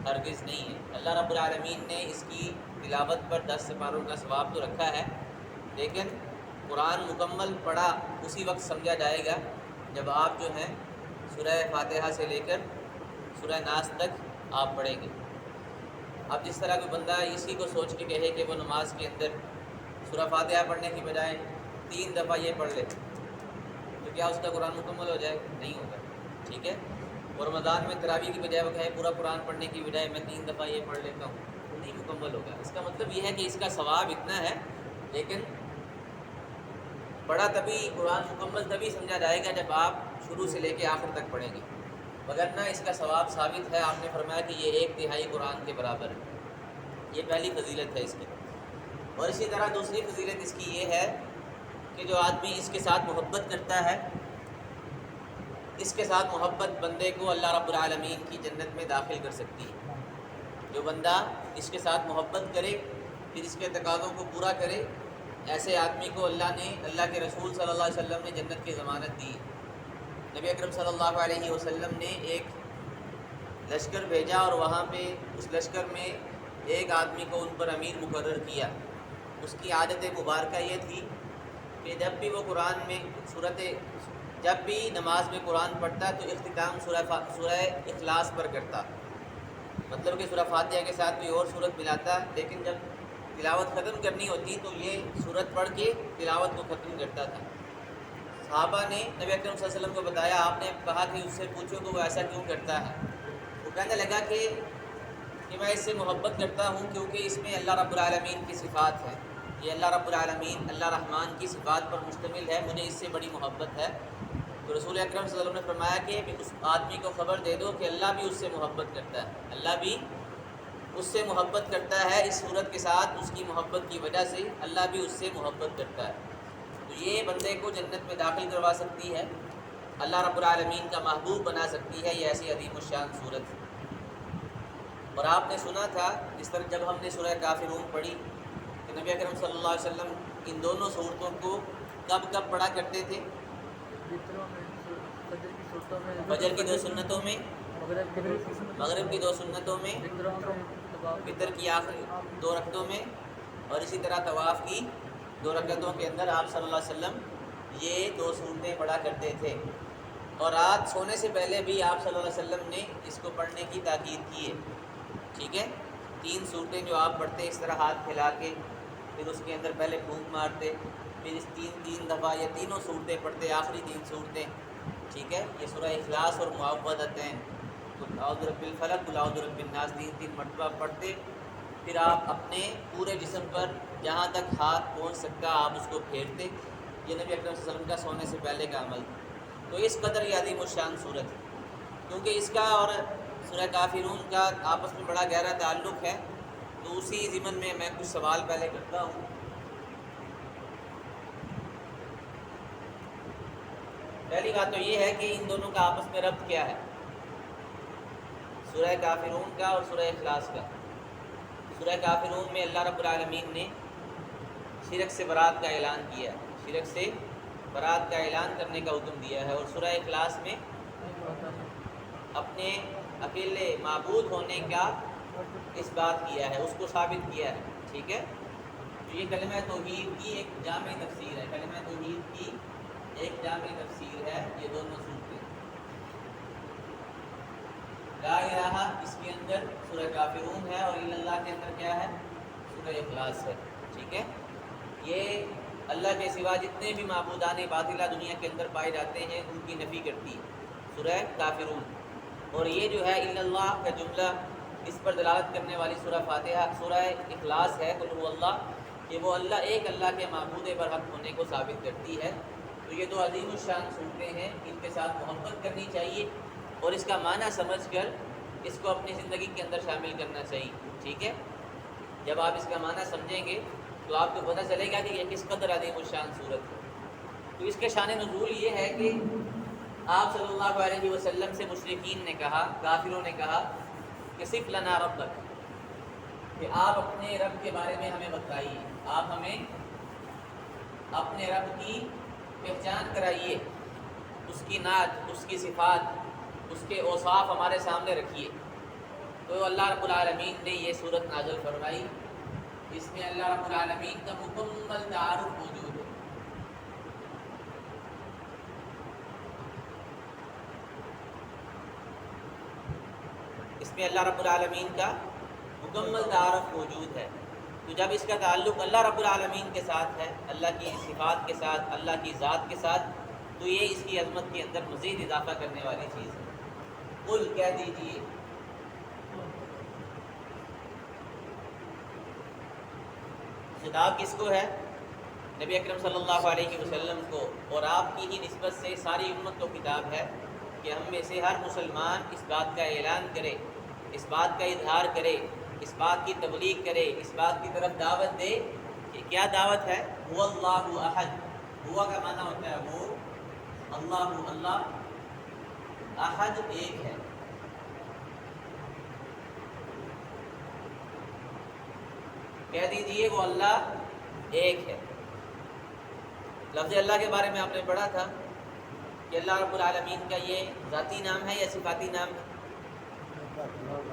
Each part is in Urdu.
ہرگز نہیں ہے۔ اللہ رب العالمین نے اس کی تلاوت پر 10 سپاروں کا ثواب تو رکھا ہے، لیکن قرآن مکمل پڑھا اسی وقت سمجھا جائے گا جب آپ جو ہیں سورہ فاتحہ سے لے کر سورہ ناس تک آپ پڑھیں گے۔ اب جس طرح کوئی بندہ اسی کو سوچ کے کہے کہ وہ نماز کے اندر سورہ فاتحہ پڑھنے کی بجائے 3 دفعہ یہ پڑھ لے، تو کیا اس کا قرآن مکمل ہو جائے؟ نہیں ہوگا، ٹھیک ہے۔ اور رمضان میں تراویح کی بجائے وہ کہے پورا قرآن پڑھنے کی بجائے میں 3 دفعہ یہ پڑھ لیتا ہوں، تو نہیں مکمل ہوگا۔ اس کا مطلب یہ ہے کہ اس کا ثواب اتنا ہے، لیکن پڑھا تبھی، قرآن مکمل تبھی سمجھا جائے گا جب آپ شروع سے لے کے آخر تک پڑھیں گے، وگرنہ اس کا ثواب ثابت ہے۔ آپ نے فرمایا کہ یہ 1/3 قرآن کے برابر ہے، یہ پہلی فضیلت ہے اس کی۔ اور اسی طرح دوسری فضیلت اس کی یہ ہے کہ جو آدمی اس کے ساتھ محبت کرتا ہے، اس کے ساتھ محبت بندے کو اللہ رب العالمین کی جنت میں داخل کر سکتی ہے۔ جو بندہ اس کے ساتھ محبت کرے، پھر اس کے تقاضوں کو پورا کرے، ایسے آدمی کو اللہ کے رسول صلی اللہ علیہ وسلم نے جنت کی ضمانت دی۔ نبی اکرم صلی اللہ علیہ وسلم نے ایک لشکر بھیجا اور وہاں پہ اس لشکر میں ایک آدمی کو ان پر امیر مقرر کیا۔ اس کی عادت مبارکہ یہ تھی کہ جب بھی وہ قرآن میں جب بھی نماز میں قرآن پڑھتا تو اختتام سورہ اخلاص پر کرتا، مطلب کہ سورہ فاتحہ کے ساتھ کوئی اور سورت ملاتا، لیکن جب تلاوت ختم کرنی ہوتی تو یہ سورت پڑھ کے تلاوت کو ختم کرتا تھا۔ صحابہ نے نبی اکرم صلی اللہ علیہ وسلم کو بتایا، آپ نے کہا کہ اس سے پوچھو کہ وہ ایسا کیوں کرتا ہے۔ وہ کہنے لگا کہ میں اس سے محبت کرتا ہوں کیونکہ اس میں اللہ رب العالمین کی صفات ہے، یہ اللہ رب العالمین اللہ رحمان کی صفات پر مشتمل ہے، مجھے اس سے بڑی محبت ہے۔ تو رسول اکرم صلی اللہ علیہ وسلم نے فرمایا کہ اس آدمی کو خبر دے دو کہ اللہ بھی اس سے محبت کرتا ہے، اللہ بھی اس سے محبت کرتا ہے، اس صورت کے ساتھ اس کی محبت کی وجہ سے اللہ بھی اس سے محبت کرتا ہے۔ تو یہ بندے کو جنت میں داخل کروا سکتی ہے، اللہ رب العالمین کا محبوب بنا سکتی ہے، یہ ایسی عظیم الشان صورت ہے۔ اور آپ نے سنا تھا جس طرح جب ہم نے سورہ کافرون پڑھی کہ نبی اکرم صلی اللہ علیہ وسلم ان دونوں صورتوں کو کب پڑھا کرتے تھے؟ فجر کی 2 سنتوں میں، مغرب کی 2 سنتوں میں، فطر کی آخری 2 رکعتوں میں، اور اسی طرح طواف کی 2 رکعتوں کے اندر آپ صلی اللہ علیہ وسلم یہ 2 صورتیں پڑھا کرتے تھے۔ اور رات سونے سے پہلے بھی آپ صلی اللہ علیہ وسلم نے اس کو پڑھنے کی تاکید کی ہے، ٹھیک ہے۔ 3 صورتیں جو آپ پڑھتے اس طرح ہاتھ پھیلا کے، پھر اس کے اندر پہلے پھونک مارتے، پھر اس 3 دفعہ یہ تینوں صورتیں پڑھتے، آخری 3 صورتیں، ٹھیک ہے۔ یہ سورہ اخلاص اور معوذتیں، قل اعوذ برب الفلق، قل اعوذ برب الناس، 3 مرتبہ پڑھتے، پھر آپ اپنے پورے جسم پر جہاں تک ہاتھ پہنچ سکتا آپ اس کو پھیرتے۔ یہ نبی اکرم صلی اللہ علیہ وسلم کا سونے سے پہلے کا عمل تھا۔ تو اس قدر یہ عظیم الشان صورت ہے، کیونکہ اس کا اور سورہ کافرون کا آپس میں بڑا گہرا تعلق ہے۔ تو اسی ضمن میں کچھ سوال پہلے کرتا ہوں۔ پہلی بات تو یہ ہے کہ ان دونوں کا آپس میں ربط کیا ہے، سورہ کافرون کا اور سورہ اخلاص کا۔ سورہ کافرون میں اللہ رب العالمین نے شرک سے برات کا اعلان کیا ہے، شرک سے برات کا اعلان کرنے کا حکم دیا ہے، اور سورہ اخلاص میں اپنے اکیلے معبود ہونے کا اس بات کیا ہے، اس کو ثابت کیا ہے، ٹھیک ہے۔ تو یہ کلمہ توحید کی ایک جامع تفسیر ہے، کلمہ توحید کی ایک جامع تفسیر ہے یہ دونوں صورتیں۔ لا الہ اس کے اندر سورہ کافرون ہے، اور الا اللہ کے اندر کیا ہے؟ سورہ اخلاص ہے، ٹھیک ہے۔ یہ اللہ کے سوا جتنے بھی معبودان باطلہ دنیا کے اندر پائے جاتے ہیں ان کی نفی کرتی ہے سورہ کافرون۔ اور یہ جو ہے الا اللہ کا جملہ اس پر دلالت کرنے والی سورہ فاتحہ، سورہ اخلاص ہے، قل هو اللہ، کہ وہ اللہ ایک اللہ کے معبود برحق ہونے کو ثابت کرتی ہے۔ تو یہ 2 عظیم الشان صورتیں ہیں، ان کے ساتھ محبت کرنی چاہیے اور اس کا معنی سمجھ کر اس کو اپنی زندگی کے اندر شامل کرنا چاہیے، ٹھیک ہے۔ جب آپ اس کا معنی سمجھیں گے تو آپ کو پتہ چلے گا کہ یہ کس قدر عظیم الشان صورت ہے۔ تو اس کے شان نزول یہ ہے کہ آپ صلی اللہ علیہ وسلم سے مشرکین نے کہا، کافروں نے کہا کہ صف لنا ربک، کہ آپ اپنے رب کے بارے میں ہمیں بتائیے، آپ ہمیں اپنے رب کی پہچان کرائیے، اس کی نعت، اس کی صفات، اس کے اوصاف ہمارے سامنے رکھیے۔ تو اللہ رب العالمین نے یہ صورت نازل فرمائی، اس میں اللہ رب العالمین کا مکمل تعارف موجود ہے۔ اس میں اللہ رب العالمین کا مکمل تعارف موجود ہے۔ تو جب اس کا تعلق اللہ رب العالمین کے ساتھ ہے، اللہ کی صفات کے ساتھ، اللہ کی ذات کے ساتھ، تو یہ اس کی عظمت کے اندر مزید اضافہ کرنے والی چیز ہے۔ قل کہہ دیجئے، خطاب کس کو ہے؟ نبی اکرم صلی اللہ علیہ وسلم کو، اور آپ کی ہی نسبت سے ساری امت کو خطاب ہے کہ ہم میں سے ہر مسلمان اس بات کا اعلان کرے، اس بات کا اظہار کرے، اس بات کی تبلیغ کرے، اس بات کی طرف دعوت دے کہ کیا دعوت ہے؟ هو اللہ احد، ہوا کا معنی ہوتا ہے وہ، اللہ اللہ، احد ایک ہے۔ کہہ دیجئے وہ اللہ ایک ہے۔ لفظ اللہ کے بارے میں آپ نے پڑھا تھا کہ اللہ رب العالمین کا یہ ذاتی نام ہے یا صفاتی نام ہے؟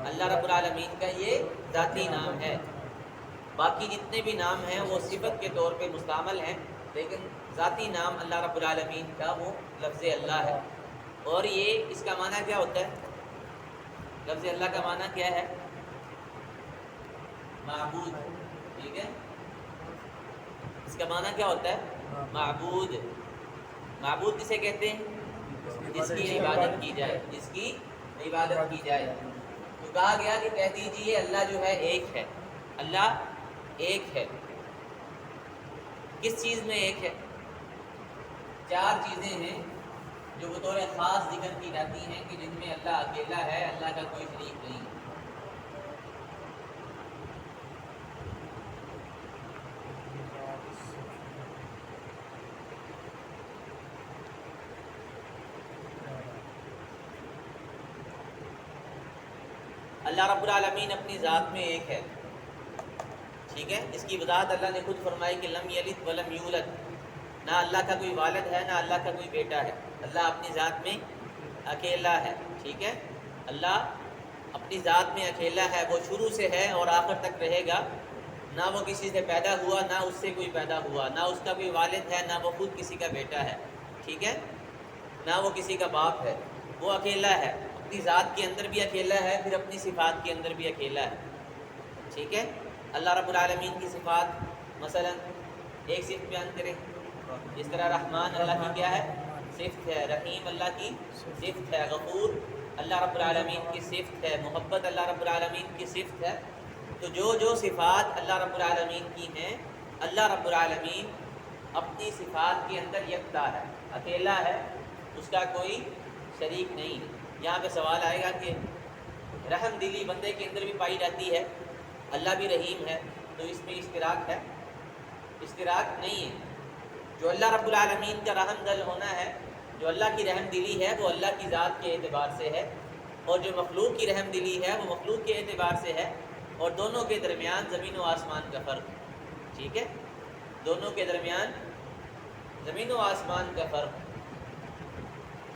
اللہ رب العالمین کا یہ ذاتی نام ہے۔ باقی جتنے بھی نام ہیں وہ صفت کے طور پہ مستعمل ہیں، لیکن ذاتی نام اللہ رب العالمین کا وہ لفظ اللہ ہے۔ اور یہ اس کا معنی کیا ہوتا ہے؟ لفظ اللہ کا معنی کیا ہے؟ معبود، ٹھیک ہے؟ اس کا معنی کیا ہوتا ہے؟ معبود۔ معبود کسے کہتے ہیں؟ جس کی عبادت کی جائے، جس کی عبادت کی جائے۔ تو کہا گیا کہ کہہ دیجئے اللہ جو ہے ایک ہے، اللہ ایک ہے۔ کس چیز میں ایک ہے؟ چار چیزیں ہیں جو بطور خاص ذکر کی جاتی ہیں کہ جن میں اللہ اکیلا ہے، اللہ کا کوئی شریک نہیں ہے۔ اللہ رب العالمین اپنی ذات میں ایک ہے، ٹھیک ہے؟ اس کی وضاحت اللہ نے خود فرمائی کہ لم یلد ولم یولد، نہ اللہ کا کوئی والد ہے نہ اللہ کا کوئی بیٹا ہے، اللہ اپنی ذات میں اکیلا ہے، ٹھیک ہے؟ اللہ اپنی ذات میں اکیلا ہے، وہ شروع سے ہے اور آخر تک رہے گا، نہ وہ کسی سے پیدا ہوا نہ اس سے کوئی پیدا ہوا، نہ اس کا کوئی والد ہے نہ وہ خود کسی کا بیٹا ہے، ٹھیک ہے؟ نہ وہ کسی کا باپ ہے، وہ اکیلا ہے، اپنی ذات کے اندر بھی اکیلا ہے، پھر اپنی صفات کے اندر بھی اکیلا ہے، ٹھیک ہے؟ اللہ رب العالمین کی صفات مثلا ایک صفت بیان کریں، جس طرح رحمان اللہ کی کیا ہے؟ صفت ہے، رحیم اللہ کی صفت ہے، غفور اللہ رب العالمین کی صفت ہے، محبت اللہ رب العالمین کی صفت ہے۔ تو جو صفات اللہ رب العالمین کی ہیں، اللہ رب العالمین اپنی صفات کے اندر یکتا ہے، اکیلا ہے، اس کا کوئی شریک نہیں ہے۔ یہاں پہ سوال آئے گا کہ رحم دلی بندے کے اندر بھی پائی جاتی ہے، اللہ بھی رحیم ہے، تو اس میں اشتراک ہے؟ اشتراک نہیں ہے۔ جو اللہ رب العالمین کا رحم دل ہونا ہے، جو اللہ کی رحم دلی ہے، وہ اللہ کی ذات کے اعتبار سے ہے، اور جو مخلوق کی رحم دلی ہے وہ مخلوق کے اعتبار سے ہے، اور دونوں کے درمیان زمین و آسمان کا فرق ہے، ٹھیک ہے؟ دونوں کے درمیان زمین و آسمان کا فرق۔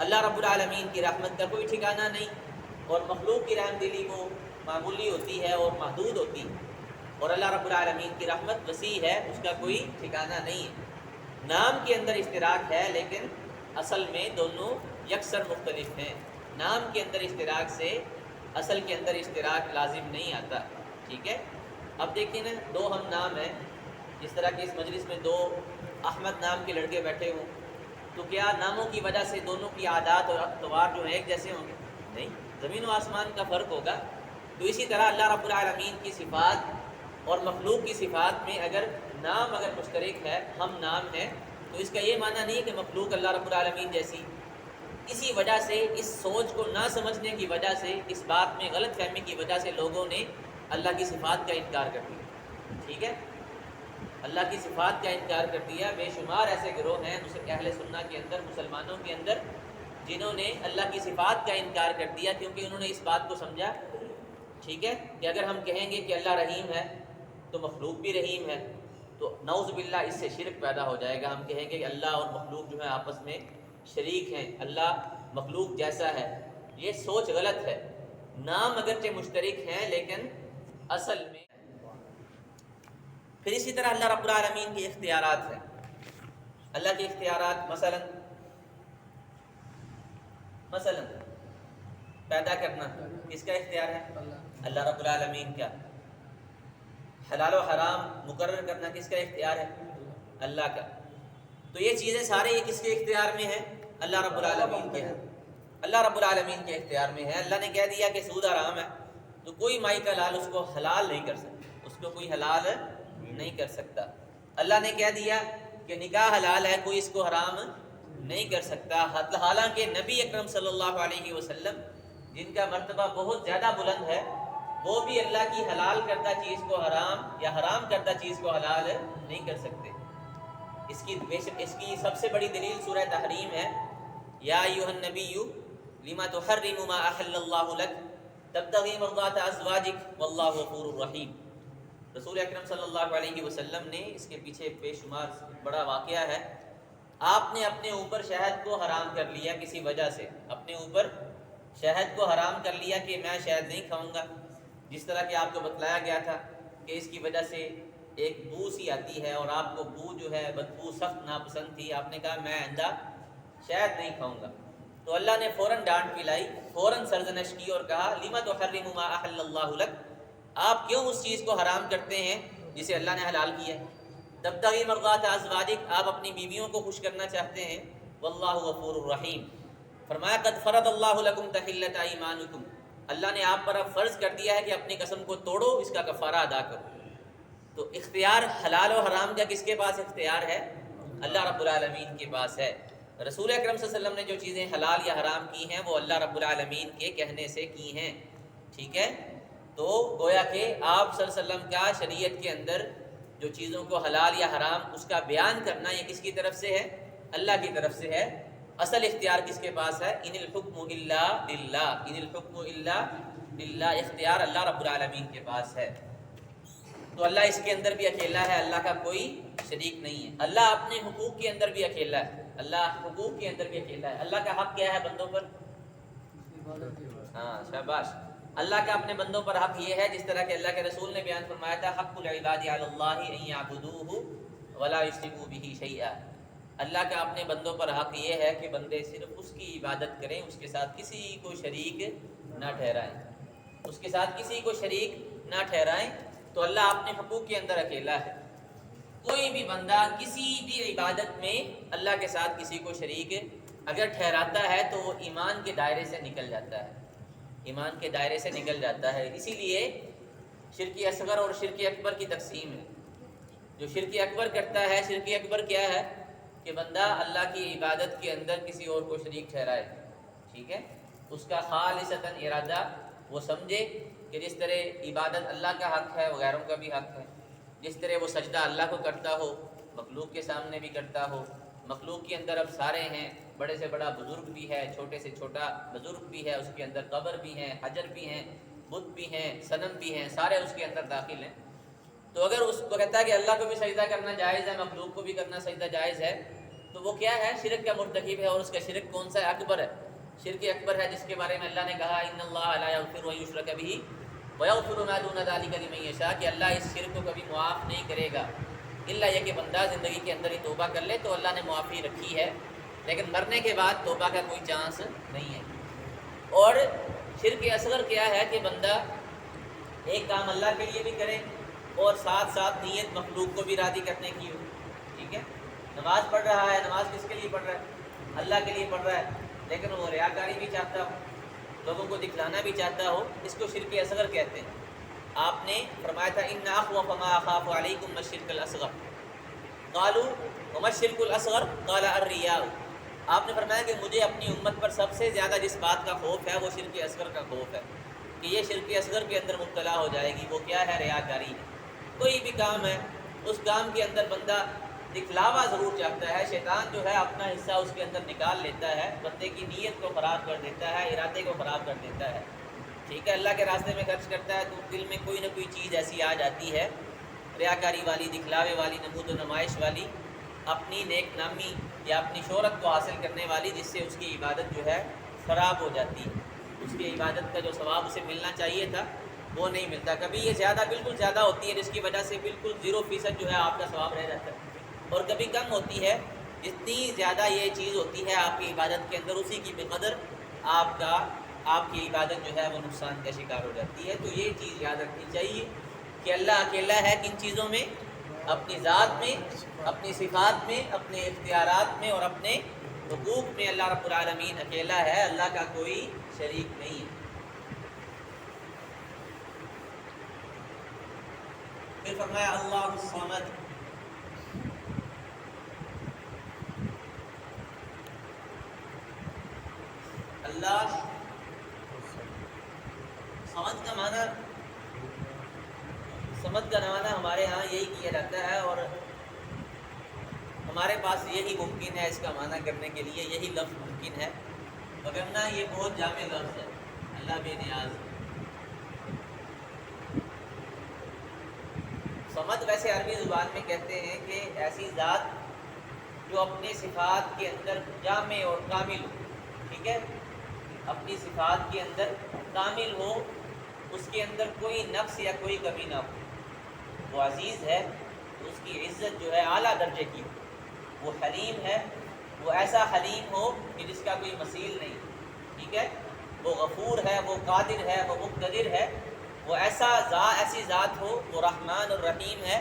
اللہ رب العالمین کی رحمت کا کوئی ٹھکانہ نہیں، اور مخلوق کی رحم دلی وہ معمولی ہوتی ہے اور محدود ہوتی ہے، اور اللہ رب العالمین کی رحمت وسیع ہے، اس کا کوئی ٹھکانہ نہیں ہے۔ نام کے اندر اشتراک ہے، لیکن اصل میں دونوں یکسر مختلف ہیں۔ نام کے اندر اشتراک سے اصل کے اندر اشتراک لازم نہیں آتا، ٹھیک ہے؟ اب دیکھیں نا، دو ہم نام ہیں، جس طرح کہ اس مجلس میں دو احمد نام کے لڑکے بیٹھے ہوں، تو کیا ناموں کی وجہ سے دونوں کی عادات اور اقتوار جو ہیں ایک جیسے ہوں گے؟ نہیں، زمین و آسمان کا فرق ہوگا۔ تو اسی طرح اللہ رب العالمین کی صفات اور مخلوق کی صفات میں اگر مشترک ہے، ہم نام ہیں، تو اس کا یہ معنی نہیں کہ مخلوق اللہ رب العالمین جیسی۔ اسی وجہ سے، اس سوچ کو نہ سمجھنے کی وجہ سے، اس بات میں غلط فہمی کی وجہ سے لوگوں نے اللہ کی صفات کا انکار کر دیا، ٹھیک ہے؟ اللہ کی صفات کا انکار کر دیا۔ بے شمار ایسے گروہ ہیں اہل سنت کے اندر، مسلمانوں کے اندر، جنہوں نے اللہ کی صفات کا انکار کر دیا، کیونکہ انہوں نے اس بات کو سمجھا، ٹھیک ہے، کہ اگر ہم کہیں گے کہ اللہ رحیم ہے تو مخلوق بھی رحیم ہے، تو نعوذ باللہ اس سے شرک پیدا ہو جائے گا۔ ہم کہیں گے کہ اللہ اور مخلوق جو ہے آپس میں شریک ہیں، اللہ مخلوق جیسا ہے، یہ سوچ غلط ہے۔ نام اگرچہ مشترک ہیں لیکن اصل میں. پھر اسی طرح اللہ رب العالمین کے اختیارات ہیں. اللہ کے اختیارات مثلا پیدا کرنا کس کا اختیار ہے؟ اللہ رب العالمین کا. حلال و حرام مقرر کرنا کس کا اختیار ہے؟ اللہ کا. تو یہ چیزیں سارے یہ کس کے اختیار میں ہیں؟ اللہ رب العالمین کے ہیں. اللہ رب العالمین کے اختیار میں ہے. اللہ نے کہہ دیا کہ سود حرام ہے تو کوئی مائی کا لال اس کو حلال نہیں کر سکتا، اس کو کوئی حلال نہیں کر سکتا. اللہ نے کہہ دیا کہ نکاح حلال ہے، کوئی اس کو حرام نہیں کر سکتا. حالانکہ نبی اکرم صلی اللہ علیہ وسلم جن کا مرتبہ بہت زیادہ بلند ہے، وہ بھی اللہ کی حلال کردہ چیز کو حرام یا حرام کردہ چیز کو حلال نہیں کر سکتے. اس کی سب سے بڑی دلیل سورہ تحریم ہے. یا ایھا النبی لما تحرم ما احل اللہ لک تبتغی مرضات ازواجک واللہ غفور رحیم. رسول اکرم صلی اللہ علیہ وسلم نے اس کے پیچھے بے شمار بڑا واقعہ ہے. آپ نے اپنے اوپر شہد کو حرام کر لیا کسی وجہ سے، اپنے اوپر شہد کو حرام کر لیا کہ میں شہد نہیں کھاؤں گا، جس طرح کہ آپ کو بتلایا گیا تھا کہ اس کی وجہ سے ایک بو سی آتی ہے اور آپ کو بو جو ہے بدبو سخت ناپسند تھی. آپ نے کہا میں آئندہ شہد نہیں کھاؤں گا. تو اللہ نے فوراً ڈانٹ پلائی، فوراً سرزنش کی اور کہا لما تحرم ما احل اللہ لک، آپ کیوں اس چیز کو حرام کرتے ہیں جسے اللہ نے حلال کیا ہے. تبتغی مرضات ازواجک، آپ اپنی بیویوں کو خوش کرنا چاہتے ہیں. واللہ غفور الرحیم. فرمایا قد فرض اللہ لکم تحلۃ ایمانکم، اللہ نے آپ پر اب فرض کر دیا ہے کہ اپنی قسم کو توڑو، اس کا کفارہ ادا کرو. تو اختیار حلال و حرام کا کس کے پاس اختیار ہے؟ اللہ رب العالمین کے پاس ہے. رسول اکرم صلی اللہ علیہ وسلم نے جو چیزیں حلال یا حرام کی ہیں وہ اللہ رب العالمین کے کہنے سے کی ہیں. ٹھیک ہے، تو گویا کہ آپ صلی اللہ علیہ وسلم کا شریعت کے اندر جو چیزوں کو حلال یا حرام اس کا بیان کرنا یہ کس کی طرف سے ہے؟ اللہ کی طرف سے ہے. اصل اختیار کس کے پاس ہے؟ ان الحکم الا للہ، ان الحکم الا للہ، اختیار اللہ رب العالمین کے پاس ہے. تو اللہ اس کے اندر بھی اکیلا ہے، اللہ کا کوئی شریک نہیں ہے. اللہ اپنے حقوق کے اندر بھی اکیلا ہے، اللہ حقوق کے اندر بھی اکیلا ہے. اللہ کا حق کیا ہے بندوں پر؟ ہاں شاباش. اللہ کا اپنے بندوں پر حق یہ ہے جس طرح کہ اللہ کے رسول نے بیان فرمایا تھا حق العباد علی اللہ ان یعبدوہ ولا یشرکوا بہ شیئا. اللہ کا اپنے بندوں پر حق یہ ہے کہ بندے صرف اس کی عبادت کریں، اس کے ساتھ کسی کو شریک نہ ٹھہرائیں، اس کے ساتھ کسی کو شریک نہ ٹھہرائیں. تو اللہ اپنے حقوق کے اندر اکیلا ہے. کوئی بھی بندہ کسی بھی عبادت میں اللہ کے ساتھ کسی کو شریک اگر ٹھہراتا ہے تو وہ ایمان کے دائرے سے نکل جاتا ہے، ایمان کے دائرے سے نکل جاتا ہے. اسی لیے شرک اصغر اور شرک اکبر کی تقسیم ہے. جو شرک اکبر کرتا ہے، شرک اکبر کیا ہے کہ بندہ اللہ کی عبادت کے اندر کسی اور کو شریک ٹھہرائے. ٹھیک ہے، اس کا خالصتاً ارادہ وہ سمجھے کہ جس طرح عبادت اللہ کا حق ہے غیروں کا بھی حق ہے. جس طرح وہ سجدہ اللہ کو کرتا ہو مخلوق کے سامنے بھی کرتا ہو. مخلوق کے اندر اب سارے ہیں، بڑے سے بڑا بزرگ بھی ہے، چھوٹے سے چھوٹا بزرگ بھی ہے، اس کے اندر قبر بھی ہیں، حجر بھی ہیں، بت بھی ہیں، صنم بھی ہیں، سارے اس کے اندر داخل ہیں. تو اگر اس کو کہتا ہے کہ اللہ کو بھی سجدہ کرنا جائز ہے، مخلوق کو بھی کرنا سجدہ جائز ہے، تو وہ کیا ہے؟ شرک کا مرتکب ہے. اور اس کا شرک کون سا ہے؟ اکبر ہے. شرک اکبر ہے جس کے بارے میں اللہ نے کہا ان اللہ لا یغفر ان یشرک بہ ویغفر ما دون ذلک لمن یشاء، کہ اللہ اس شرک کو کبھی معاف نہیں کرے گا الا یہ کہ بندہ زندگی کے اندر ہی توبہ کر لے. تو اللہ نے معافی رکھی ہے، لیکن مرنے کے بعد توبہ کا کوئی چانس نہیں ہے. اور شرک اصغر کیا ہے کہ بندہ ایک کام اللہ کے لیے بھی کرے اور ساتھ ساتھ نیت مخلوق کو بھی راضی کرنے کی ہو. ٹھیک ہے، نماز پڑھ رہا ہے، نماز کس کے لیے پڑھ رہا ہے؟ اللہ کے لیے پڑھ رہا ہے، لیکن وہ ریاکاری بھی چاہتا ہو، لوگوں کو دکھلانا بھی چاہتا ہو. اس کو شرک اصغر کہتے ہیں. آپ نے فرمایا تھا ان اخوف ما اخاف علیکم الشرک الاصغر قالوا وما الشرک الاصغر قال الرياء. آپ نے فرمایا کہ مجھے اپنی امت پر سب سے زیادہ جس بات کا خوف ہے وہ شرک اصغر کا خوف ہے، کہ یہ شرک اصغر کے اندر مبتلا ہو جائے گی. وہ کیا ہے؟ ریاکاری ہے. کوئی بھی کام ہے، اس کام کے اندر بندہ دکھلاوا ضرور چاہتا ہے. شیطان جو ہے اپنا حصہ اس کے اندر نکال لیتا ہے، بندے کی نیت کو خراب کر دیتا ہے، ارادے کو خراب کر دیتا ہے. ٹھیک ہے، اللہ کے راستے میں خرچ کرتا ہے تو دل میں کوئی نہ کوئی چیز ایسی آ جاتی ہے ریاکاری والی، دکھلاوے والی، نمود و نمائش والی، اپنی نیک نامی یا اپنی شہرت کو حاصل کرنے والی، جس سے اس کی عبادت جو ہے خراب ہو جاتی ہے. اس کی عبادت کا جو ثواب اسے ملنا چاہیے تھا وہ نہیں ملتا. کبھی یہ زیادہ بالکل زیادہ ہوتی ہے جس کی وجہ سے بالکل 0% جو ہے آپ کا ثواب رہ جاتا ہے, اور کبھی کم ہوتی ہے. جتنی زیادہ یہ چیز ہوتی ہے آپ کی عبادت کے اندر اسی کی بقدر آپ کی عبادت جو ہے وہ نقصان کا شکار ہو جاتی ہے. تو یہ چیز یاد رکھنی چاہیے کہ اللہ اکیلا ہے کن چیزوں میں, اپنی ذات میں, اپنی صفات میں, اپنے اختیارات میں اور اپنے حقوق میں. اللہ رب العالمین اکیلا ہے, اللہ کا کوئی شریک نہیں ہے. پھر فرمایا اللہ الصمد. اللہ صمد کا معنی ہمارے ہاں یہی کیا جاتا ہے, اور ہمارے پاس یہی ممکن ہے اس کا معنی کرنے کے لیے, یہی لفظ ممکن ہے, وگرنہ یہ بہت جامع لفظ ہے. اللہ بے نیاز. صمد ویسے عربی زبان میں کہتے ہیں کہ ایسی ذات جو اپنی صفات کے اندر جامع اور کامل ہو. ٹھیک ہے, اپنی صفات کے اندر کامل ہو, اس کے اندر کوئی نقص یا کوئی کمی نہ ہو. وہ عزیز ہے تو اس کی عزت جو ہے اعلیٰ درجے کی ہو. وہ حلیم ہے, وہ ایسا حلیم ہو کہ جس کا کوئی مثیل نہیں. ٹھیک ہے, وہ غفور ہے, وہ قادر ہے, وہ مقتدر ہے. وہ ایسی ذات ہو, وہ رحمان اور رحیم ہے.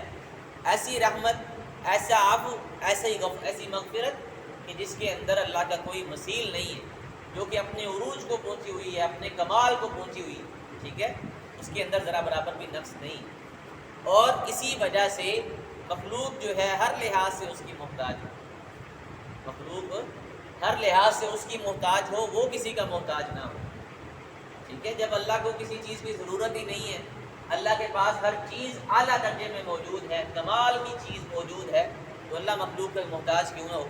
ایسی رحمت, ایسا عفو, ایسی مغفرت کہ جس کے اندر اللہ کا کوئی مثیل نہیں ہے, جو کہ اپنے عروج کو پہنچی ہوئی ہے, اپنے کمال کو پہنچی ہوئی ہے. ٹھیک ہے, اس کے اندر ذرا برابر بھی نقص نہیں. اور اسی وجہ سے مخلوق جو ہے ہر لحاظ سے اس کی محتاج ہو. مخلوق ہر لحاظ سے اس کی محتاج ہو, وہ کسی کا محتاج نہ ہو. ٹھیک ہے, جب اللہ کو کسی چیز کی ضرورت ہی نہیں ہے, اللہ کے پاس ہر چیز اعلیٰ درجے میں موجود ہے, کمال کی چیز موجود ہے, تو اللہ مخلوق کا محتاج کیوں نہ ہو.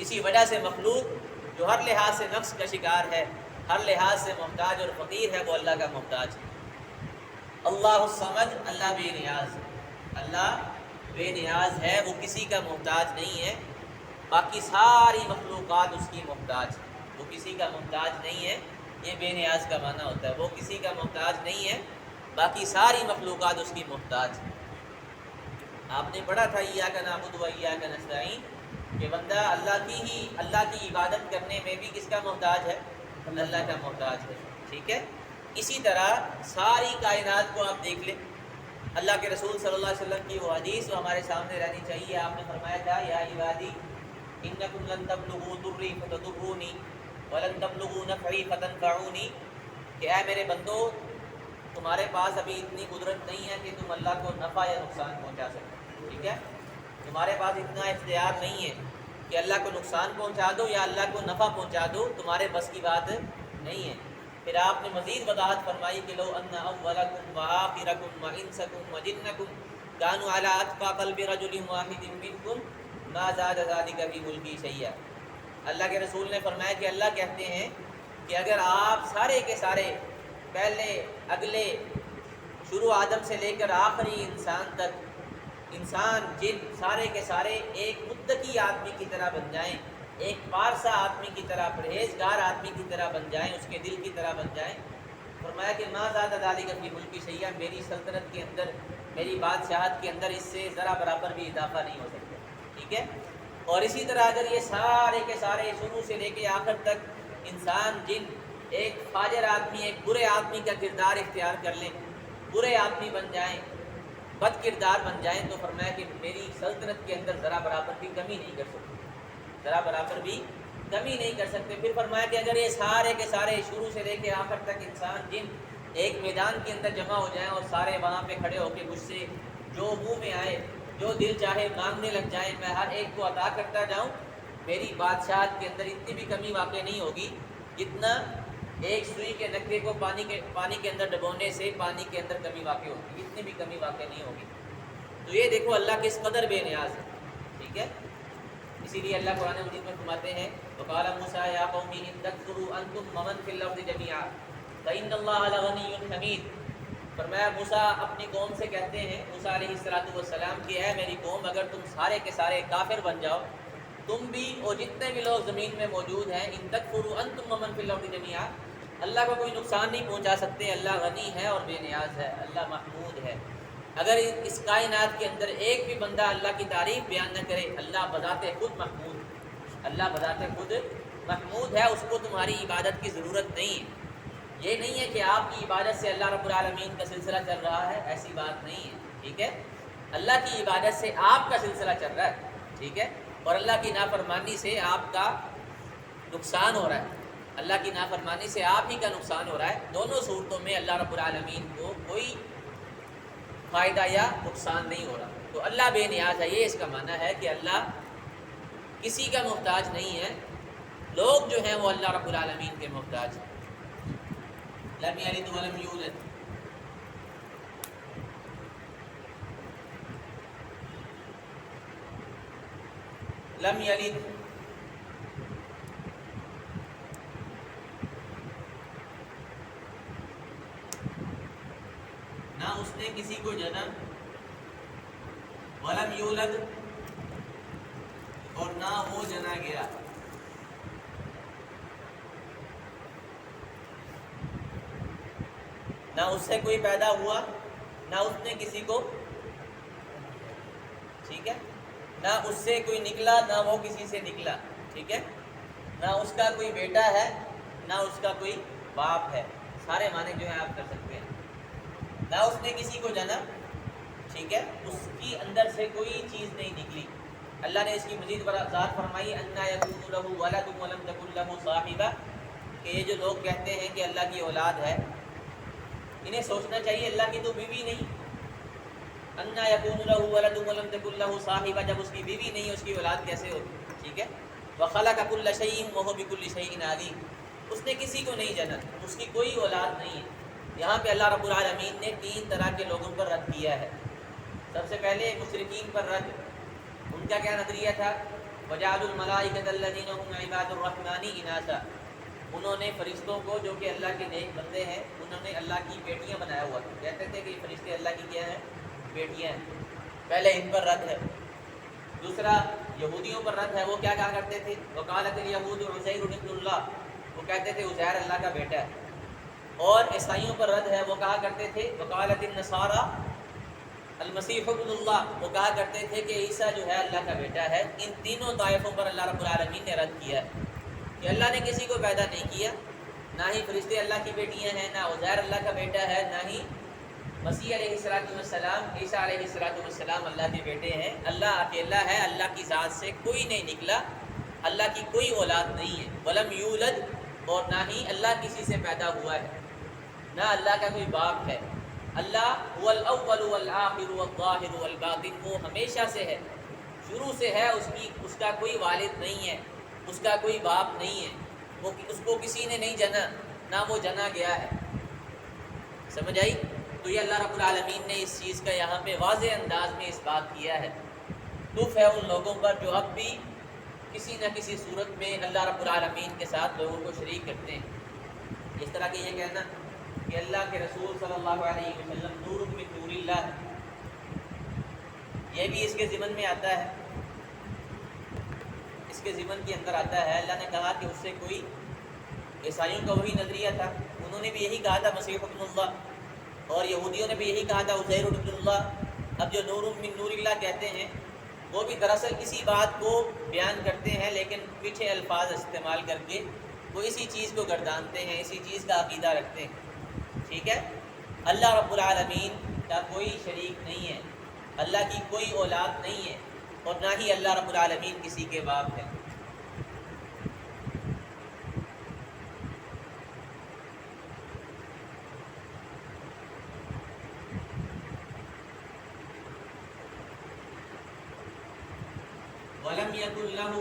اسی وجہ سے مخلوق جو ہر لحاظ سے نقص کا شکار ہے, ہر لحاظ سے محتاج اور فقیر ہے, وہ اللہ کا محتاج ہے. اللہ الصمد, اللہ بے نیاز. اللہ بے نیاز ہے, وہ کسی کا محتاج نہیں ہے. باقی ساری مخلوقات اس کی محتاج ہے, وہ کسی کا محتاج نہیں ہے. یہ بے نیاز کا معنی ہوتا ہے, وہ کسی کا محتاج نہیں ہے, باقی ساری مخلوقات اس کی محتاج ہے. آپ نے پڑھا تھا ایاک نعبد و ایاک نستعین کہ بندہ اللہ کی عبادت کرنے میں بھی کس کا محتاج ہے, اللہ کا محتاج ہے. ٹھیک ہے, اسی طرح ساری کائنات کو آپ دیکھ لیں. اللہ کے رسول صلی اللہ علیہ وسلم کی وہ حدیث وہ ہمارے سامنے رہنی چاہیے. آپ نے فرمایا تھا یا عبادی انکم لن تبلغوا ضری فتضرونی ولن تبلغوا نفعی فتنفعونی, کہ اے میرے بندو تمہارے پاس ابھی اتنی قدرت نہیں ہے کہ تم اللہ کو نفع یا نقصان پہنچا سکو. ٹھیک ہے, تمہارے پاس اتنا اختیار نہیں ہے کہ اللہ کو نقصان پہنچا دو یا اللہ کو نفع پہنچا دو, تمہارے بس کی بات نہیں ہے. پھر آپ نے مزید وضاحت فرمائی کہ لو ان اولکم وآخرکم وانسکم وجنکم کانوا علی اتقى قلب رجل واحد منکم ما زاد ذلک فی ملکی شیئا. اللہ کے رسول نے فرمایا کہ اللہ کہتے ہیں کہ اگر آپ سارے کے سارے پہلے اگلے شروع آدم سے لے کر آخری انسان تک, انسان جن سارے کے سارے ایک متقی آدمی کی طرح بن جائیں, ایک پارسا آدمی کی طرح, پرہیزگار آدمی کی طرح بن جائیں, اس کے دل کی طرح بن جائیں, فرمایا کہ ما زاد ذلک فی ملکی شیئا, میری سلطنت کے اندر, میری بادشاہت کے اندر اس سے ذرا برابر بھی اضافہ نہیں ہو سکتا. ٹھیک ہے, اور اسی طرح اگر یہ سارے کے سارے شروع سے لے کے آخر تک انسان جن ایک فاجر آدمی, ایک برے آدمی کا کردار اختیار کر لیں, برے آدمی بن جائیں, بد کردار بن جائیں, تو فرمایا کہ میری سلطنت کے اندر ذرا برابر بھی کمی نہیں کر سکتے, ذرا برابر بھی کمی نہیں کر سکتے. پھر فرمایا کہ اگر یہ سارے کے سارے شروع سے لے کے آخر تک انسان جن ایک میدان کے اندر جمع ہو جائیں اور سارے وہاں پہ کھڑے ہو کے مجھ سے جو منہ میں آئے, جو دل چاہے مانگنے لگ جائیں, میں ہر ایک کو عطا کرتا جاؤں, میری بادشاہت کے اندر اتنی بھی کمی واقع نہیں ہوگی جتنا ایک سوئی کے نکھے کو پانی کے اندر ڈبونے سے پانی کے اندر کمی واقع ہوگی, اتنی بھی کمی واقع نہیں ہوگی. تو یہ دیکھو اللہ کس قدر بے نیاز ہے. ٹھیک ہے, اسی لیے اللہ قرآن مجید میں فرماتے ہیں وقال موسیٰ یا قوم ان تکفروا انتم ومن فی الارض جميعا فإن اللہ لغنی حمید. فرمایا موسیٰ اپنی قوم سے کہتے ہیں, موسیٰ علیہ السلام کہ اے میری قوم اگر تم سارے کے سارے کافر بن جاؤ, تم بھی اور جتنے بھی لوگ زمین میں موجود ہیں, ان تکفروا انتم ومن فی الارض جميعا, اللہ کو کوئی نقصان نہیں پہنچا سکتے. اللہ غنی ہے اور بے نیاز ہے, اللہ محمود ہے. اگر اس کائنات کے اندر ایک بھی بندہ اللہ کی تعریف بیان نہ کرے, اللہ بذات خود محمود, اللہ بذات خود محمود ہے, اس کو تمہاری عبادت کی ضرورت نہیں ہے. یہ نہیں ہے کہ آپ کی عبادت سے اللہ رب العالمین کا سلسلہ چل رہا ہے, ایسی بات نہیں ہے. ٹھیک ہے, اللہ کی عبادت سے آپ کا سلسلہ چل رہا ہے. ٹھیک ہے, اور اللہ کی نافرمانی سے آپ کا نقصان ہو رہا ہے, اللہ کی نافرمانی سے آپ ہی کا نقصان ہو رہا ہے. دونوں صورتوں میں اللہ رب العالمین کو کوئی فائدہ یا نقصان نہیں ہو رہا. تو اللہ بے نیاز ہے, یہ اس کا معنی ہے کہ اللہ کسی کا محتاج نہیں ہے. لوگ جو ہیں وہ اللہ رب العالمین کے محتاج ہیں. لم یلد ولم یولد, لم یلد نہ اس نے کسی کو جنم, ولم یولد اور نہ وہ جنا گیا. نہ اس سے کوئی پیدا ہوا, نہ اس نے کسی کو, ٹھیک ہے, نہ اس سے کوئی نکلا, نہ وہ کسی سے نکلا. ٹھیک ہے, نہ اس کا کوئی بیٹا ہے, نہ اس کا کوئی باپ ہے. سارے معنی جو ہیں آپ کر سکتے ہیں. نہ اس نے کسی کو جنا, ٹھیک ہے, اس کی اندر سے کوئی چیز نہیں نکلی. اللہ نے اس کی مزید وضاحت فرمائی, انا یکون لہ ولد ولم تکن لہ صاحبہ, کہ یہ جو لوگ کہتے ہیں کہ اللہ کی اولاد ہے, انہیں سوچنا چاہیے اللہ کی تو بیوی نہیں. انا یکون لہ ولد ولم تکن لہ صاحبہ, جب اس کی بیوی نہیں, اس کی اولاد کیسے ہوگی. ٹھیک ہے, وخلق کل شیء وہو بکل شیء علیم, اس نے کسی کو نہیں جنا, اس کی کوئی اولاد نہیں ہے. یہاں پہ اللہ رب العالمین نے 3 طرح کے لوگوں پر رد کیا ہے. سب سے پہلے مشرکین پر رد. ان کا کیا نظریہ تھا, وجعلوا الملائکۃ الذین هم عباد الرحمن اناثا, انہوں نے فرشتوں کو جو کہ اللہ کے نیک بندے ہیں, انہوں نے اللہ کی بیٹیاں بنایا ہوا تھا. کہتے تھے کہ یہ فرشتے اللہ کی کیا ہیں, بیٹیاں ہیں. پہلے ان پر رد ہے. دوسرا یہودیوں پر رد ہے. وہ کیا کہا کرتے تھے, وقالت الیہود عزیر ابن اللہ, وہ کہتے تھے عزیر اللہ کا بیٹا ہے. اور عیسائیوں پر رد ہے. وہ کہا کرتے تھے وقالت النصارى المسیح ابن اللہ, وہ کہا کرتے تھے کہ عیسیٰ جو ہے اللہ کا بیٹا ہے. ان تینوں طائفوں پر اللہ رب العالمین نے رد کیا ہے کہ اللہ نے کسی کو پیدا نہیں کیا, نہ ہی فرشتے اللہ کی بیٹیاں ہیں, نہ عزیر اللہ کا بیٹا ہے, نہ ہی مسیح علیہ السلام عیسیٰ علیہ السلام اللہ کے بیٹے ہیں. اللہ اکیلا ہے, اللہ کی ذات سے کوئی نہیں نکلا, اللہ کی کوئی اولاد نہیں ہے. ولم یولد, اور نہ ہی اللہ کسی سے پیدا ہوا ہے, نہ اللہ کا کوئی باپ ہے. اللہ هو الاول والآخر والظاہر والباطن, وہ ہمیشہ سے ہے, شروع سے ہے. اس کا کوئی والد نہیں ہے, اس کا کوئی باپ نہیں ہے, وہ اس کو کسی نے نہیں جنا, نہ وہ جنا گیا ہے. سمجھ آئی؟ تو یہ اللہ رب العالمین نے اس چیز کا یہاں پہ واضح انداز میں اس بات کیا ہے. دف ہے ان لوگوں پر جو اب بھی کسی نہ کسی صورت میں اللہ رب العالمین کے ساتھ لوگوں کو شریک کرتے ہیں. اس طرح کہ یہ کہنا کہ اللہ کے رسول صلی اللہ علیہ وسلم نور من نور اللہ ہے, یہ بھی اس کے ضمن میں آتا ہے, اس کے ضمن کے اندر آتا ہے. اللہ نے کہا کہ اس سے کوئی, عیسائیوں کا وہی نظریہ تھا, انہوں نے بھی یہی کہا تھا مسیح ابن اللہ, اور یہودیوں نے بھی یہی کہا تھا عزیر ابن اللہ. اب جو نور من نور اللہ کہتے ہیں, وہ بھی دراصل اسی بات کو بیان کرتے ہیں, لیکن پیچھے الفاظ استعمال کر کے وہ اسی چیز کو گردانتے ہیں, اسی چیز کا عقیدہ رکھتے ہیں. ٹھیک ہے, اللہ رب العالمین کا کوئی شریک نہیں ہے, اللہ کی کوئی اولاد نہیں ہے, اور نہ ہی اللہ رب العالمین کسی کے باپ ہے. ولم یکن لہ,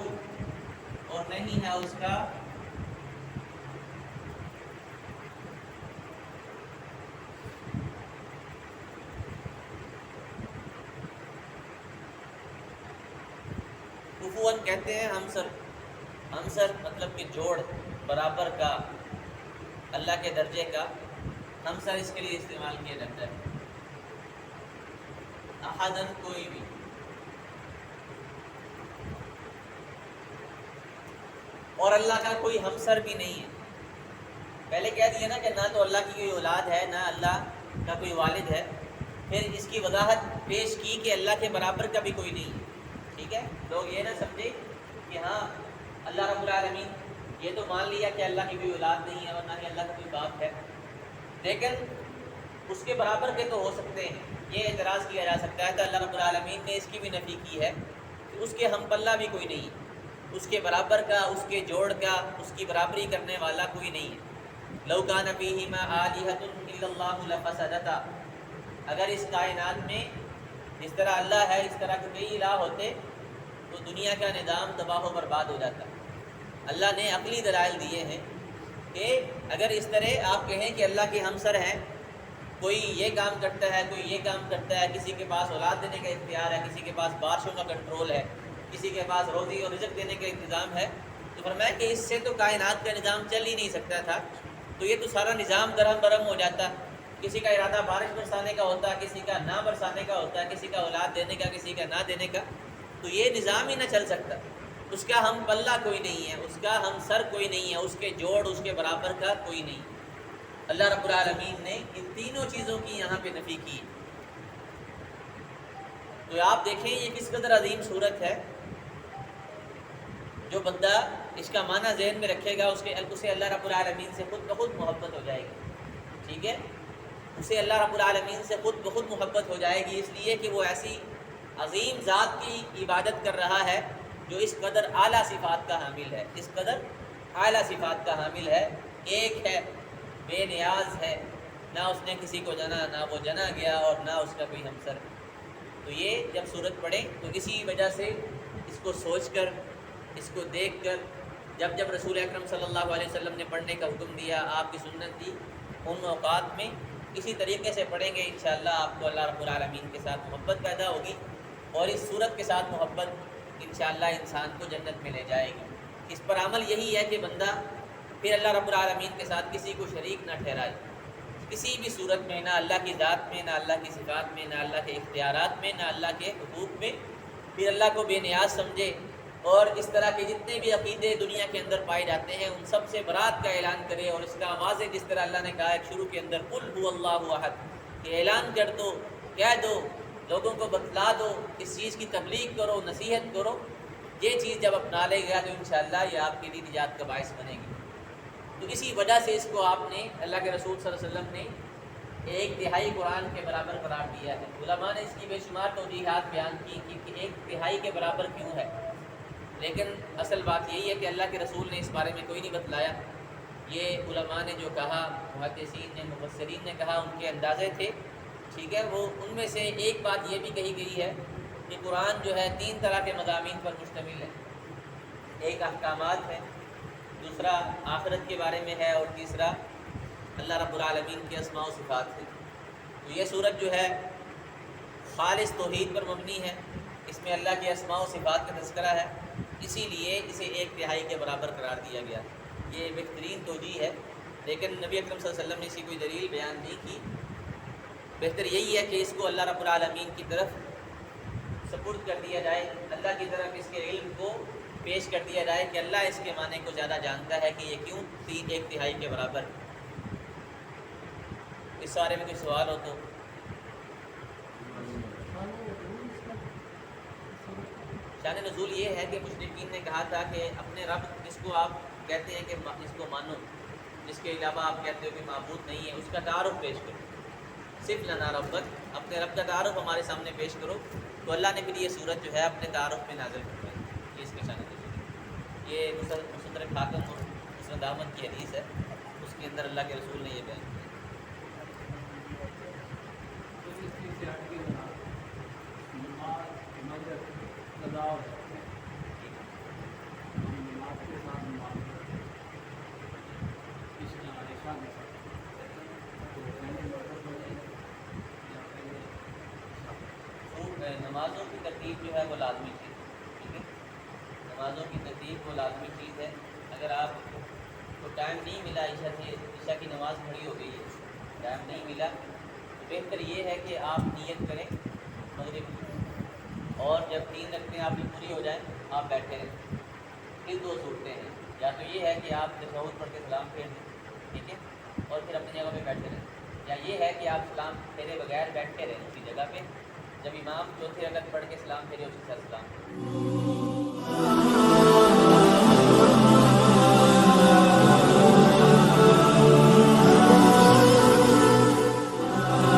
اور نہیں ہے اس کا کفواً, کہتے ہیں ہمسر. ہمسر مطلب کہ جوڑ, برابر کا, اللہ کے درجے کا. ہمسر اس کے لیے استعمال کیا جاتا ہے. احدن, کوئی بھی. اور اللہ کا کوئی ہمسر بھی نہیں ہے. پہلے کہہ دیا نا کہ نہ تو اللہ کی کوئی اولاد ہے نہ اللہ کا کوئی والد ہے، پھر اس کی وضاحت پیش کی کہ اللہ کے برابر کا بھی کوئی نہیں ہے. ٹھیک ہے، لوگ یہ نہ سمجھے کہ ہاں اللہ رب العالمین، یہ تو مان لیا کہ اللہ کی کوئی اولاد نہیں ہے اور نہ ہی اللہ کا کوئی باپ ہے، لیکن اس کے برابر کے تو ہو سکتے ہیں. یہ اعتراض کیا جا سکتا ہے تو اللہ رب العالمین نے اس کی بھی نفی کی ہے کہ اس کے ہم پلہ بھی کوئی نہیں ہے، اس کے برابر کا، اس کے جوڑ کا، اس کی برابری کرنے والا کوئی نہیں ہے. لو کان فیہما آلہۃ الا اللہ لفسدتا، اگر اس کائنات میں جس طرح اللہ ہے اس طرح کے کئی الہ ہوتے تو دنیا کا نظام تباہ و برباد ہو جاتا. اللہ نے عقلی دلائل دیے ہیں کہ اگر اس طرح آپ کہیں کہ اللہ کے ہمسر ہیں، کوئی یہ کام کرتا ہے کوئی یہ کام کرتا ہے، کسی کے پاس اولاد دینے کا اختیار ہے، کسی کے پاس بارشوں کا کنٹرول ہے، کسی کے پاس روزی اور رزق دینے کا انتظام ہے، تو فرمایا کہ اس سے تو کائنات کا نظام چل ہی نہیں سکتا تھا. تو یہ تو سارا نظام درہم برہم ہو جاتا. کسی کا ارادہ بارش برسانے کا ہوتا، کسی کا نہ برسانے کا ہوتا، کسی کا اولاد دینے کا، کسی کا نہ دینے کا، تو یہ نظام ہی نہ چل سکتا. اس کا ہم پلہ کوئی نہیں ہے، اس کا ہم سر کوئی نہیں ہے، اس کے جوڑ اس کے برابر کا کوئی نہیں. اللہ رب العالمین نے ان تینوں چیزوں کی یہاں پہ نفی کی. تو آپ دیکھیں یہ کس قدر عظیم صورت ہے. جو بندہ اس کا معنی ذہن میں رکھے گا اسے اللہ رب العالمین سے خود بخود محبت ہو جائے گی. ٹھیک ہے، اسے اللہ رب العالمین سے خود بخود محبت ہو جائے گی، اس لیے کہ وہ ایسی عظیم ذات کی عبادت کر رہا ہے جو اس قدر اعلیٰ صفات کا حامل ہے، اس قدر اعلیٰ صفات کا حامل ہے. ایک ہے، بے نیاز ہے، نہ اس نے کسی کو جنا نہ وہ جنا گیا اور نہ اس کا کوئی ہمسر. تو یہ جب صورت پڑھیں تو اسی وجہ سے اس کو سوچ کر، اس کو دیکھ کر، جب رسول اکرم صلی اللہ علیہ وسلم نے پڑھنے کا حکم دیا، آپ کی سنت دی، ان اوقات میں اسی طریقے سے پڑھیں گے انشاءاللہ آپ کو اللہ رب العالمین کے ساتھ محبت پیدا ہوگی، اور اس صورت کے ساتھ محبت انشاءاللہ انسان کو جنت میں لے جائے گی. اس پر عمل یہی ہے کہ بندہ پھر اللہ رب العالمین کے ساتھ کسی کو شریک نہ ٹھہرائے، کسی بھی صورت میں، نہ اللہ کی ذات میں، نہ اللہ کی صفات میں، نہ اللہ کے اختیارات میں، نہ اللہ کے حقوق میں. پھر اللہ کو بے نیاز سمجھے اور اس طرح کے جتنے بھی عقیدے دنیا کے اندر پائے جاتے ہیں ان سب سے برات کا اعلان کرے، اور اس کا واضح جس طرح اللہ نے کہا ہے شروع کے اندر قل هو اللہ احد، کہ اعلان کر دو، کہہ دو، لوگوں کو بتلا دو، اس چیز کی تبلیغ کرو، نصیحت کرو. یہ چیز جب اپنا لے گا تو انشاءاللہ یہ آپ کے لیے نجات کا باعث بنے گی. تو اسی وجہ سے اس کو آپ نے، اللہ کے رسول صلی اللہ علیہ وسلم نے 1/3 قرآن کے برابر قرار دیا ہے. علماء نے اس کی بے شمار توضیحات بیان کی کہ 1/3 کے برابر کیوں ہے، لیکن اصل بات یہی ہے کہ اللہ کے رسول نے اس بارے میں کوئی نہیں بتلایا. یہ علماء نے جو کہا، محدثین نے، مفسرین نے کہا، ان کے اندازے تھے. ٹھیک ہے، وہ ان میں سے ایک بات یہ بھی کہی گئی ہے کہ قرآن جو ہے 3 طرح کے مضامین پر مشتمل ہے. ایک احکامات ہے، دوسرا آخرت کے بارے میں ہے، اور تیسرا اللہ رب العالمین کے اسماء و صفات ہے. تو یہ صورت جو ہے خالص توحید پر مبنی ہے، اس میں اللہ کے اسماء و صفات کا تذکرہ ہے، اسی لیے اسے 1/3 کے برابر قرار دیا گیا. یہ بہترین توجیہ ہے، لیکن نبی اکرم صلی اللہ علیہ وسلم نے اسی کوئی دلیل بیان نہیں کی. بہتر یہی ہے کہ اس کو اللہ رب العالمین کی طرف سپرد کر دیا جائے، اللہ کی طرف اس کے علم کو پیش کر دیا جائے کہ اللہ اس کے معنی کو زیادہ جانتا ہے کہ یہ کیوں 1/3 کے برابر. اس بارے میں کوئی سوال ہو تو. شان نزول یہ ہے کہ مشرکین نے کہا تھا کہ اپنے رب جس کو آپ کہتے ہیں کہ اس کو مانو، جس کے علاوہ آپ کہتے ہو کہ معبود نہیں ہے، اس کا تعارف پیش کرو. صرف لنا ربک، اپنے رب کا تعارف ہمارے سامنے پیش کرو. تو اللہ نے پھر یہ صورت جو ہے اپنے تعارف میں نازل کروائی. یہ اس کا شان نزول، یہ مصدر حاکم اور مسند احمد کی حدیث ہے، اس کے اندر اللہ کے رسول نے یہ بیان کیا. نمازوں کی ترتیب جو ہے وہ لازمی چیز ہے. ٹھیک ہے، نمازوں کی ترتیب وہ لازمی چیز ہے. اگر آپ کو ٹائم نہیں ملا، عشاء کی نماز کھڑی ہو گئی ہے، ٹائم نہیں ملا، تو بہتر یہ ہے کہ آپ نیت کریں مغرب کی، اور جب 3 رکعتیں آپ کی پوری ہو جائیں آپ بیٹھے رہیں. پھر 2 صورتیں ہیں، یا تو یہ ہے کہ آپ تشہد پڑھ کے سلام پھیر دیں، ٹھیک ہے، اور پھر اپنی جگہ پہ بیٹھے رہیں، یا یہ ہے کہ آپ سلام پھیرے بغیر بیٹھتے رہیں اسی جگہ پہ، جب امام چوتھی رکعت پڑھ کے سلام پھیرے اسی سے سلام